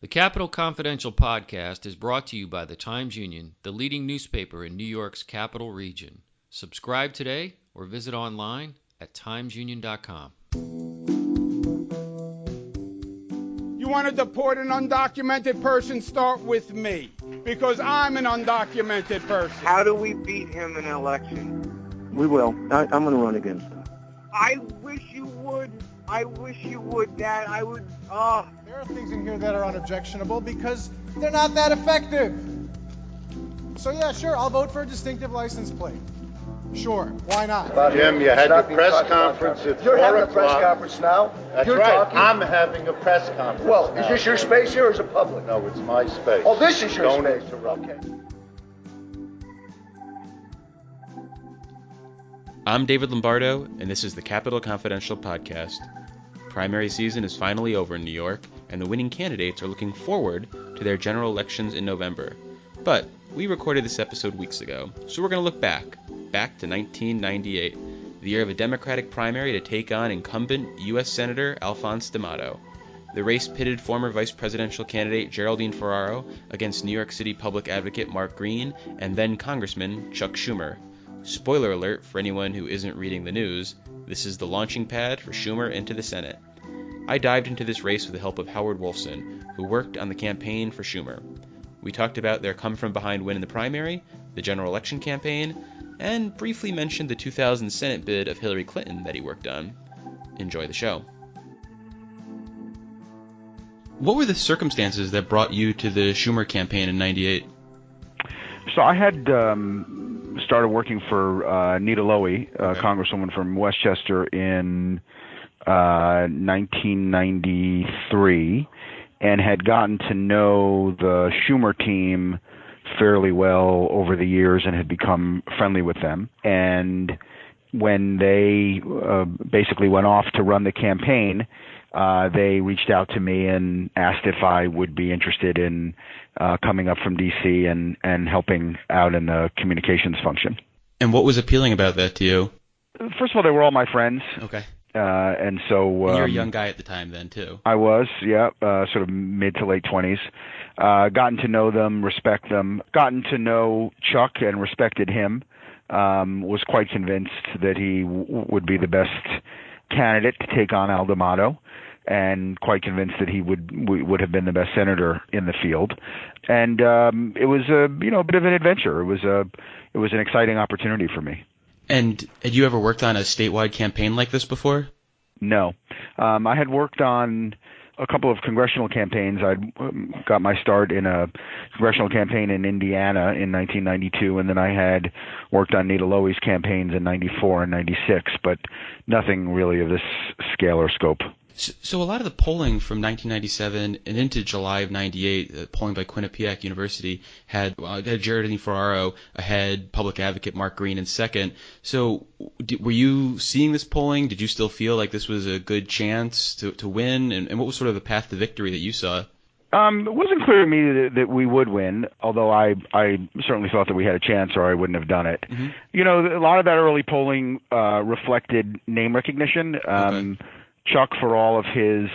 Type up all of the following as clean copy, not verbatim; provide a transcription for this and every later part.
The Capital Confidential podcast is brought to you by the Times-Union, the leading newspaper in New York's capital region. Subscribe today or visit online at timesunion.com. You want to deport an undocumented person? Start with me, because I'm an undocumented person. How do we beat him in an election? We will. I'm going to run against him. I wish you would. I wish you would, Dad. I would. There are things in here that are unobjectionable because they're not that effective. So yeah, sure, I'll vote for a distinctive license plate. Sure, why not? Jim, you had your press conference at 4 o'clock. You're having a press conference now? That's You're right. talking? I'm having a press conference. Well, now. is this your space here or is it public? No, it's my space. Oh, this is your Don't space. interrupt. Okay. I'm David Lombardo, and this is the Capital Confidential podcast. Primary season is finally over in New York, and the winning candidates are looking forward to their general elections in November. But we recorded this episode weeks ago, so we're going to look back to 1998, the year of a Democratic primary to take on incumbent U.S. Senator Alphonse D'Amato. The race pitted former vice presidential candidate Geraldine Ferraro against New York City public advocate Mark Green and then Congressman Chuck Schumer. Spoiler alert for anyone who isn't reading the news, this is the launching pad for Schumer into the Senate. I dived into this race with the help of Howard Wolfson, who worked on the campaign for Schumer. We talked about their come-from-behind win in the primary, the general election campaign, and briefly mentioned the 2000 Senate bid of Hillary Clinton that he worked on. Enjoy the show. What were the circumstances that brought you to the Schumer campaign in '98? So I had started working for Nita Lowey, Congresswoman from Westchester, in 1993, and had gotten to know the Schumer team fairly well over the years and had become friendly with them. And when they basically went off to run the campaign, they reached out to me and asked if I would be interested in coming up from D.C. and helping out in the communications function. And what was appealing about that to you? First of all, they were all my friends. Okay. And so... You're a young guy at the time then, too. I was, yeah, sort of mid to late 20s. Gotten to know them, respect them. Gotten to know Chuck and respected him. Was quite convinced that he would be the best candidate to take on Al D'Amato, and quite convinced that he would have been the best senator in the field. And it was a bit of an adventure. It was an exciting opportunity for me. And had you ever worked on a statewide campaign like this before? No. I had worked on a couple of congressional campaigns. I got my start in a congressional campaign in Indiana in 1992, and then I had worked on Nita Lowey's campaigns in 94 and 96, but nothing really of this scale or scope. So a lot of the polling from 1997 and into July of 98, polling by Quinnipiac University, had Geraldine Ferraro ahead, public advocate Mark Green in second. So were you seeing this polling? Did you still feel like this was a good chance to win? And what was sort of the path to victory that you saw? It wasn't clear to me that we would win, although I certainly thought that we had a chance or I wouldn't have done it. Mm-hmm. A lot of that early polling reflected name recognition. Okay. Chuck, for all of his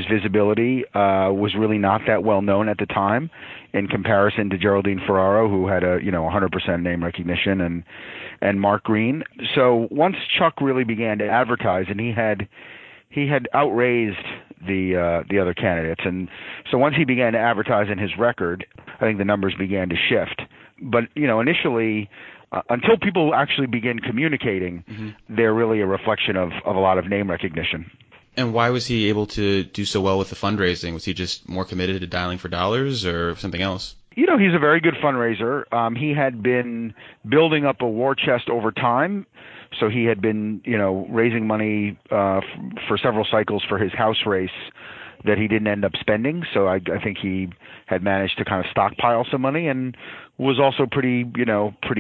visibility, was really not that well known at the time in comparison to Geraldine Ferraro, who had 100% name recognition, and Mark Green. So once Chuck really began to advertise, and he had outraised the other candidates, and so once he began to advertise in his record, I think the numbers began to shift. But initially, until people actually begin communicating, mm-hmm. they're really a reflection of a lot of name recognition. And why was he able to do so well with the fundraising? Was he just more committed to dialing for dollars or something else? He's a very good fundraiser. He had been building up a war chest over time. So he had been, raising money for several cycles for his House race that he didn't end up spending. So I think he had managed to kind of stockpile some money and was also pretty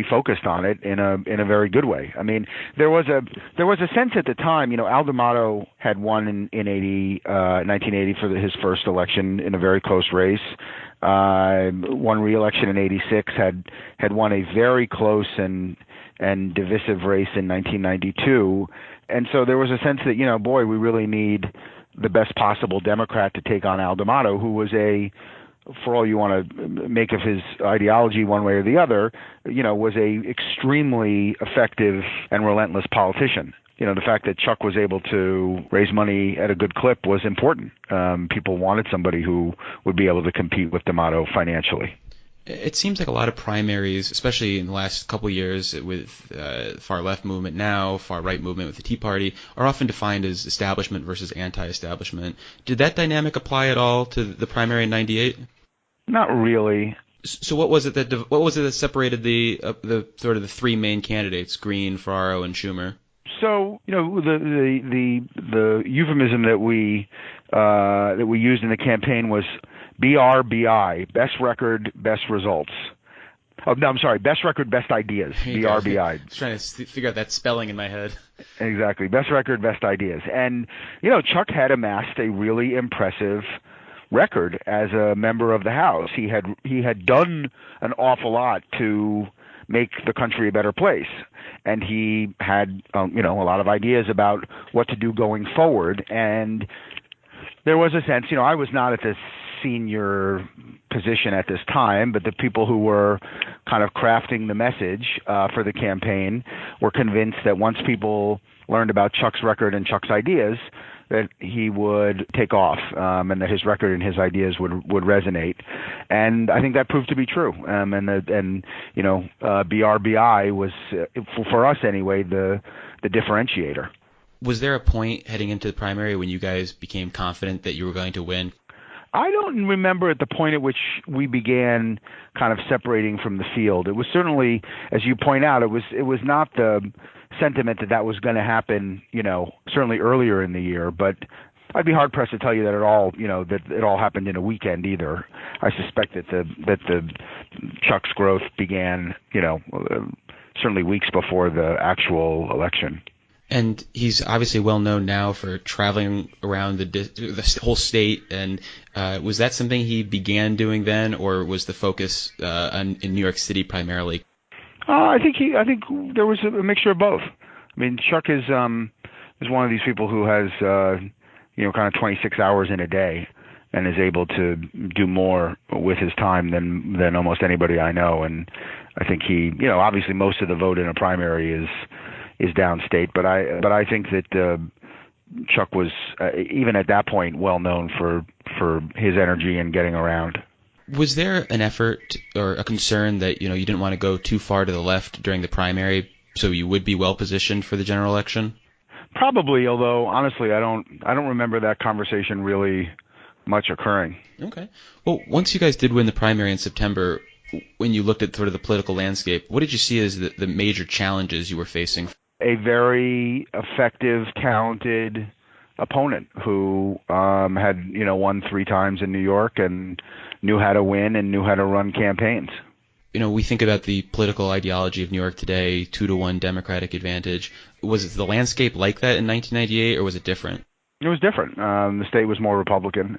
focused on it in a very good way. I mean, there was a sense at the time, Al D'Amato had won in 1980 for his first election in a very close race. Won re-election in 86, had won a very close and divisive race in 1992. And so there was a sense that, we really need the best possible Democrat to take on Al D'Amato, who was for all you want to make of his ideology one way or the other, was a extremely effective and relentless politician. The fact that Chuck was able to raise money at a good clip was important. People wanted somebody who would be able to compete with D'Amato financially. It seems like a lot of primaries, especially in the last couple of years with far left movement now, far right movement with the Tea Party, are often defined as establishment versus anti-establishment. Did that dynamic apply at all to the primary in '98? Not really. So what was it that separated the sort of the three main candidates, Green, Ferraro, and Schumer? So the euphemism that we used in the campaign was BRBI, best record, best results. Oh no, I'm sorry, best record, best ideas. BRBI. I was trying to figure out that spelling in my head. Exactly, best record, best ideas. And Chuck had amassed a really impressive record as a member of the House. He had done an awful lot to make the country a better place, and he had a lot of ideas about what to do going forward. And there was a sense, I was not at this senior position at this time, but the people who were kind of crafting the message for the campaign were convinced that once people learned about Chuck's record and Chuck's ideas, that he would take off, and that his record and his ideas would resonate. And I think that proved to be true. BRBI was, for us anyway, the differentiator. Was there a point heading into the primary when you guys became confident that you were going to win? I don't remember at the point at which we began kind of separating from the field. It was certainly, as you point out, it was not the sentiment that was going to happen, certainly earlier in the year, but I'd be hard pressed to tell you that it all happened in a weekend either. I suspect that the Chuck's growth began, certainly weeks before the actual election. And he's obviously well known now for traveling around the whole state. And was that something he began doing then, or was the focus in New York City primarily? I think there was a mixture of both. I mean, Chuck is one of these people who has kind of 26 hours in a day, and is able to do more with his time than almost anybody I know. And I think he, obviously most of the vote in a primary is downstate, but I think that Chuck was even at that point well known for his energy and getting around. Was there an effort or a concern that you didn't want to go too far to the left during the primary, so you would be well positioned for the general election? Probably, although honestly, I don't remember that conversation really much occurring. Okay. Well, once you guys did win the primary in September, when you looked at sort of the political landscape, what did you see as the major challenges you were facing? A very effective, talented opponent who had won 3 times in New York and knew how to win and knew how to run campaigns. We think about the political ideology of New York today, 2-1 Democratic advantage. Was the landscape like that in 1998, or was it different? It was different. The state was more Republican.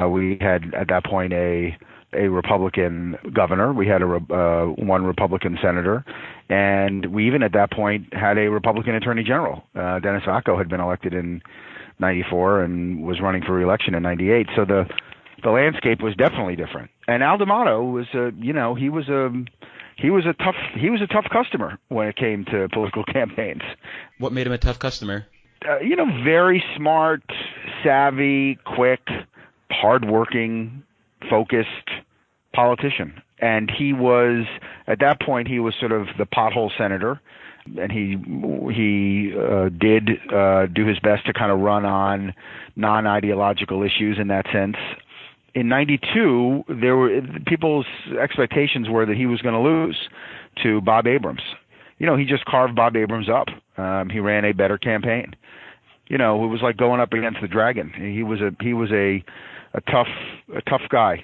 We had at that point a Republican governor. We had one Republican senator, and we even at that point had a Republican attorney general. Dennis Vacco had been elected in '94 and was running for re-election in '98. So the landscape was definitely different. And Al D'Amato was he was a tough customer when it came to political campaigns. What made him a tough customer? Very smart, savvy, quick, hardworking, focused politician. And he was, at that point, he was sort of the pothole senator, and he did do his best to kind of run on non-ideological issues in that sense. In '92, people's expectations were that he was going to lose to Bob Abrams. He just carved Bob Abrams up. He ran a better campaign. It was like going up against the dragon. He was a tough guy.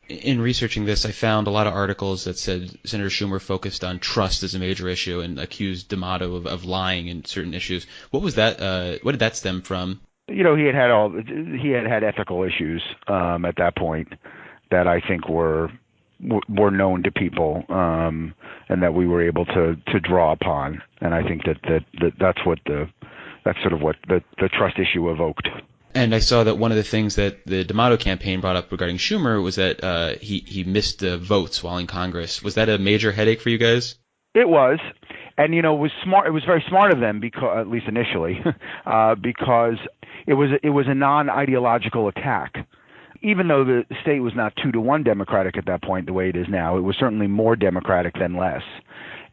In researching this, I found a lot of articles that said Senator Schumer focused on trust as a major issue and accused D'Amato of lying in certain issues. What was that? What did that stem from? He had ethical issues at that point that I think were known to people, and that we were able to draw upon. And I think that's sort of what the trust issue evoked. And I saw that one of the things that the D'Amato campaign brought up regarding Schumer was that he missed votes while in Congress. Was that a major headache for you guys? It was. And, it was smart. It was very smart of them, because, at least initially, because it was a non-ideological attack. Even though the state was not 2-1 Democratic at that point, the way it is now, it was certainly more Democratic than less.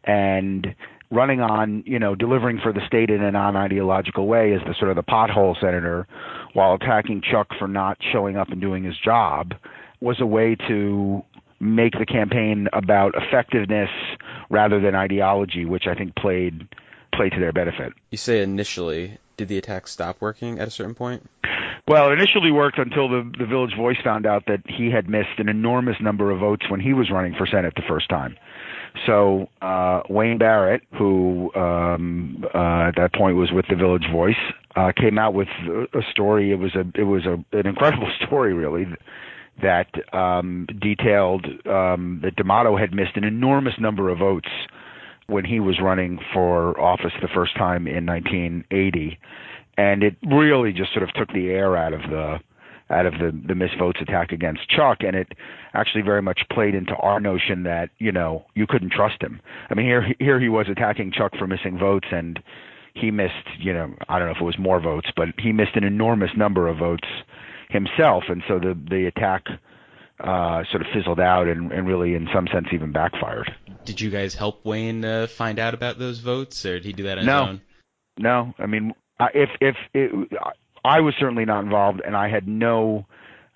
And running on, delivering for the state in a non-ideological way as the sort of the pothole senator, while attacking Chuck for not showing up and doing his job, was a way to make the campaign about effectiveness rather than ideology, which I think played to their benefit. You say initially. Did the attack stop working at a certain point? Well, it initially worked until the Village Voice found out that he had missed an enormous number of votes when he was running for Senate the first time. So Wayne Barrett, who at that point was with the Village Voice, came out with a story. It was an incredible story, really, that detailed that D'Amato had missed an enormous number of votes when he was running for office the first time in 1980, and it really just sort of took the air out of the missed votes attack against Chuck, and it actually very much played into our notion that you couldn't trust him. I mean, here he was attacking Chuck for missing votes, and he missed I don't know if it was more votes, but he missed an enormous number of votes himself, and so the attack sort of fizzled out and really in some sense even backfired. Did you guys help Wayne find out about those votes, or did he do that on his own? No. I mean, I was certainly not involved, and I had no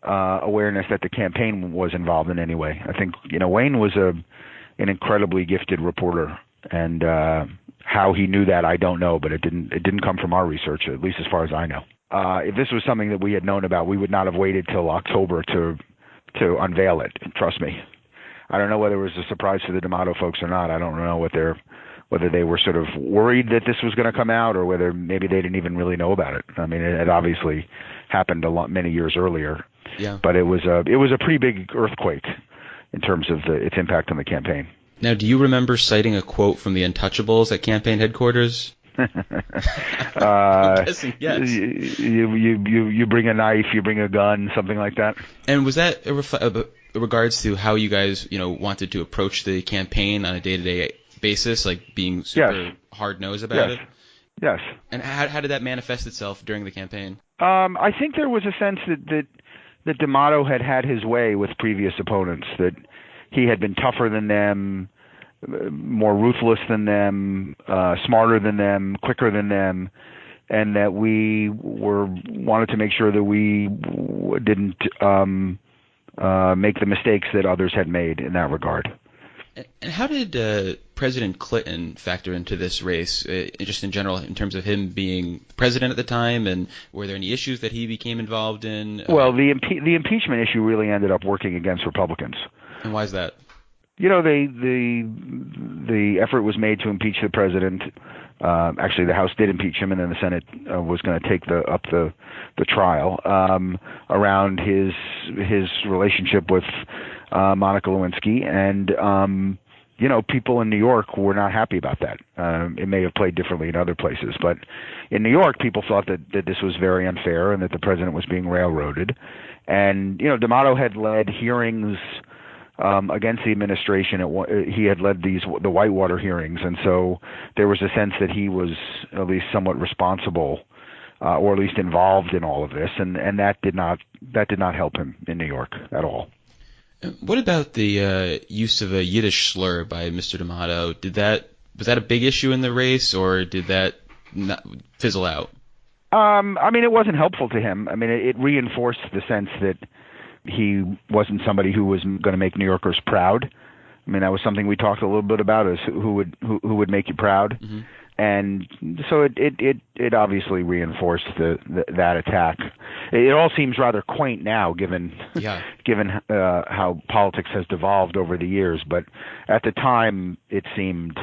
awareness that the campaign was involved in any way. I think Wayne was an incredibly gifted reporter, and how he knew that I don't know, but it didn't come from our research, at least as far as I know. If this was something that we had known about, we would not have waited till October to unveil it. Trust me. I don't know whether it was a surprise to the D'Amato folks or not. I don't know whether they were sort of worried that this was going to come out, or whether maybe they didn't even really know about it. I mean, it obviously happened many years earlier. Yeah. But it was a pretty big earthquake in terms of its impact on the campaign. Now, do you remember citing a quote from the Untouchables at campaign headquarters? I'm guessing yes. You bring a knife, you bring a gun, something like that. And was that regards to how you guys, wanted to approach the campaign on a day-to-day basis, like being super hard-nosed about it? Yes. And how did that manifest itself during the campaign? I think there was a sense that D'Amato had his way with previous opponents, that he had been tougher than them, more ruthless than them, smarter than them, quicker than them, and that we wanted to make sure that we didn't make the mistakes that others had made in that regard. And how did President Clinton factor into this race, just in general, in terms of him being president at the time, and were there any issues that he became involved in? Well, the impeachment issue really ended up working against Republicans. And why is that? The effort was made to impeach the president. Actually, the House did impeach him, and then the Senate was going to take up the trial around his relationship with Monica Lewinsky, and people in New York were not happy about that. It may have played differently in other places, but in New York, people thought that this was very unfair and that the president was being railroaded. And D'Amato had led hearings against the administration. He had led the Whitewater hearings, and so there was a sense that he was at least somewhat responsible, or at least involved in all of this, and that did not help him in New York at all. What about the use of a Yiddish slur by Mr. D'Amato? Was that a big issue in the race, or did that not fizzle out? I mean, it wasn't helpful to him. I mean, it reinforced the sense that he wasn't somebody who was going to make New Yorkers proud. I mean, that was something we talked a little bit about, is who would make you proud. Mm-hmm. And so it obviously reinforced that attack. It all seems rather quaint now, given how politics has devolved over the years. But at the time, it seemed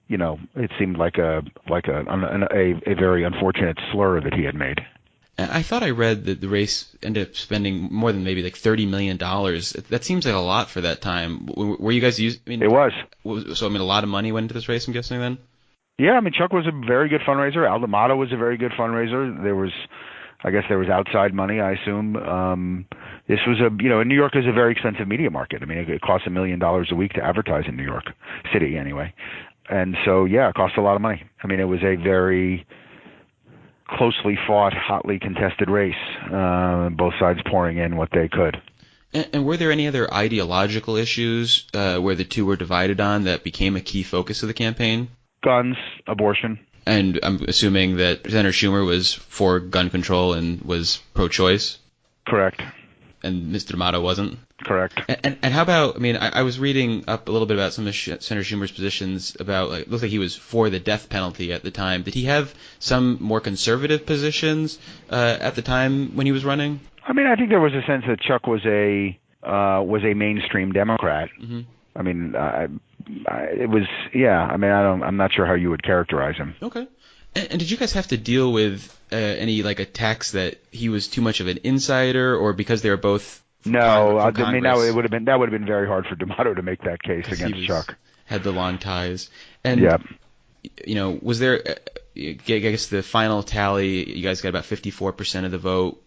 like a very unfortunate slur that he had made. I thought I read that the race ended up spending more than maybe like $30 million. That seems like a lot for that time. Were you guys using? It was. So, a lot of money went into this race, I'm guessing, then? Yeah, I mean, Chuck was a very good fundraiser. Al D'Amato was a very good fundraiser. There was I guess there was outside money, I assume. This was New York is a very expensive media market. I mean, it costs $1 million a week to advertise in New York City anyway. And so, yeah, it cost a lot of money. I mean, it was a very closely fought, hotly contested race, both sides pouring in what they could. And were there any other ideological issues where the two were divided on that became a key focus of the campaign? Guns, abortion. And I'm assuming that Senator Schumer was for gun control and was pro-choice? Correct. And Mr. D'Amato wasn't? Correct. And how about, I mean, I was reading up a little bit about some of Senator Schumer's positions about, like, it looked like he was for the death penalty at the time. Did he have some more conservative positions at the time when he was running? I mean, I think there was a sense that Chuck was a mainstream Democrat. Mm-hmm. I mean, it was, yeah. I mean, I'm not sure how you would characterize him. Okay. And did you guys have to deal with any like attacks that he was too much of an insider, or because they were both? No, I mean that would have been very hard for D'Amato to make that case against Chuck. Had the long ties, and was there? I guess the final tally, you guys got about 54% of the vote.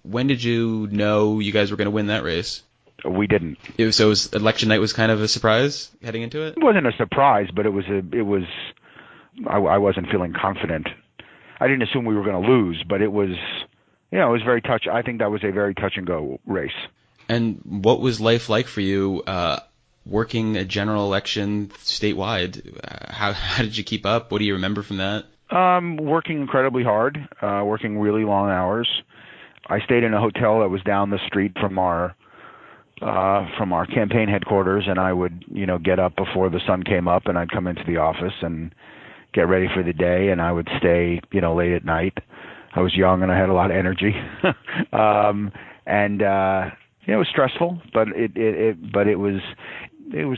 When did you know you guys were going to win that race? We didn't. So election night was kind of a surprise heading into it? It wasn't a surprise, but it was. I wasn't feeling confident. I didn't assume we were going to lose, but it was, it was very touch. I think that was a very touch and go race. And what was life like for you working a general election statewide? How did you keep up? What do you remember from that? Working incredibly hard, working really long hours. I stayed in a hotel that was down the street from our campaign headquarters, and I would, get up before the sun came up, and I'd come into the office and get ready for the day, and I would stay, late at night. I was young and I had a lot of energy, it was stressful, but it was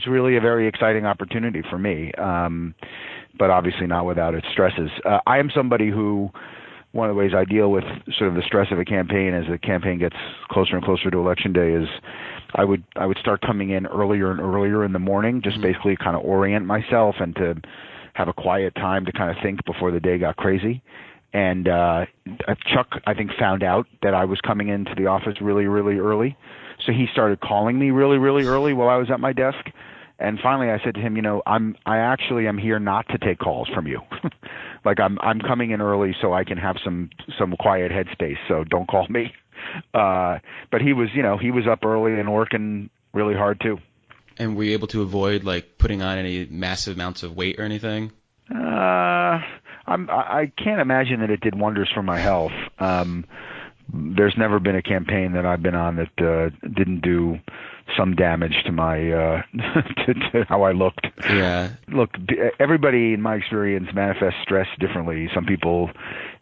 really a very exciting opportunity for me, but obviously not without its stresses. I am somebody who, one of the ways I deal with sort of the stress of a campaign as the campaign gets closer and closer to election day is I would start coming in earlier and earlier in the morning, just basically kind of orient myself and to have a quiet time to kind of think before the day got crazy. And Chuck, I think, found out that I was coming into the office really, really early. So he started calling me really, really early while I was at my desk. And finally I said to him, I actually am here not to take calls from you. Like I'm coming in early so I can have some quiet headspace. So don't call me. But he was up early and working really hard too. And were you able to avoid like putting on any massive amounts of weight or anything? I can't imagine that it did wonders for my health. There's never been a campaign that I've been on that didn't do some damage to my to how I looked. Yeah. Look, everybody in my experience manifests stress differently. Some people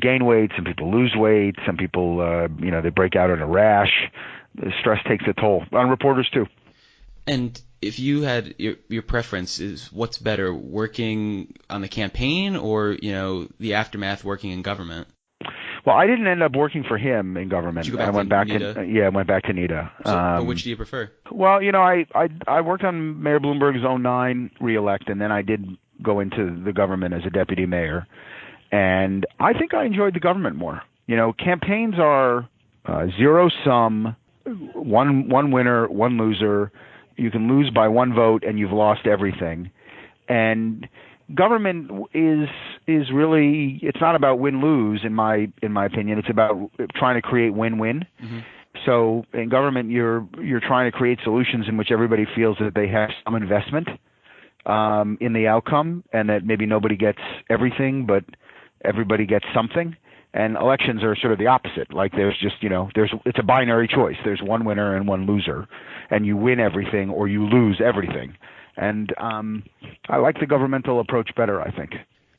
gain weight, some people lose weight, some people they break out in a rash. The stress takes a toll on reporters too. And if you had your preference, is what's better, working on the campaign or the aftermath working in government? Well, I didn't end up working for him in government. I went back to NEDA. But which do you prefer? Well, I worked on Mayor Bloomberg's 2009 reelect, and then I did go into the government as a deputy mayor, and I think I enjoyed the government more. Campaigns are zero sum, one winner, one loser. You can lose by one vote, and you've lost everything. And government is really, it's not about win-lose in my opinion. It's about trying to create win-win. Mm-hmm. So in government, you're trying to create solutions in which everybody feels that they have some investment in the outcome, and that maybe nobody gets everything, but everybody gets something. And elections are sort of the opposite. Like there's just, it's a binary choice. There's one winner and one loser, and you win everything or you lose everything. And I like the governmental approach better, I think.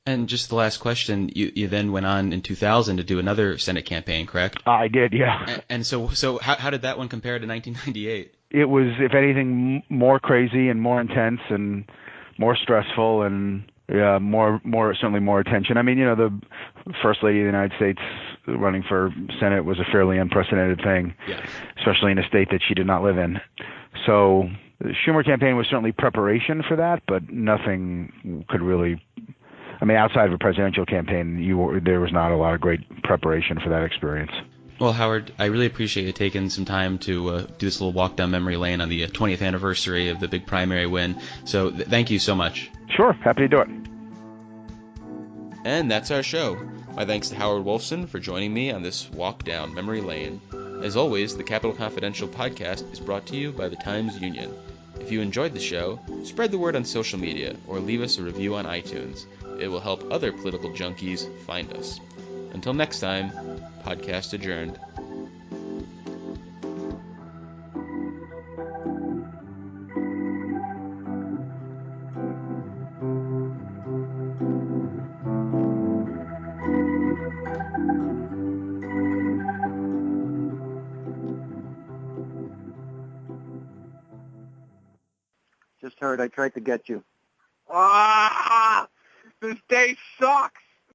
And just the last question, you then went on in 2000 to do another Senate campaign, correct? I did, yeah. And so how did that one compare to 1998? It was, if anything, more crazy and more intense and more stressful and certainly more attention. I mean, the First Lady of the United States running for Senate was a fairly unprecedented thing, especially in a state that she did not live in. So the Schumer campaign was certainly preparation for that, but nothing could really, outside of a presidential campaign, there was not a lot of great preparation for that experience. Well, Howard, I really appreciate you taking some time to do this little walk down memory lane on the 20th anniversary of the big primary win. So thank you so much. Sure, happy to do it. And that's our show. My thanks to Howard Wolfson for joining me on this walk down memory lane. As always, the Capital Confidential podcast is brought to you by the Times-Union. If you enjoyed the show, spread the word on social media or leave us a review on iTunes. It will help other political junkies find us. Until next time, podcast adjourned. Just heard I tried to get you. Ah! This day sucks!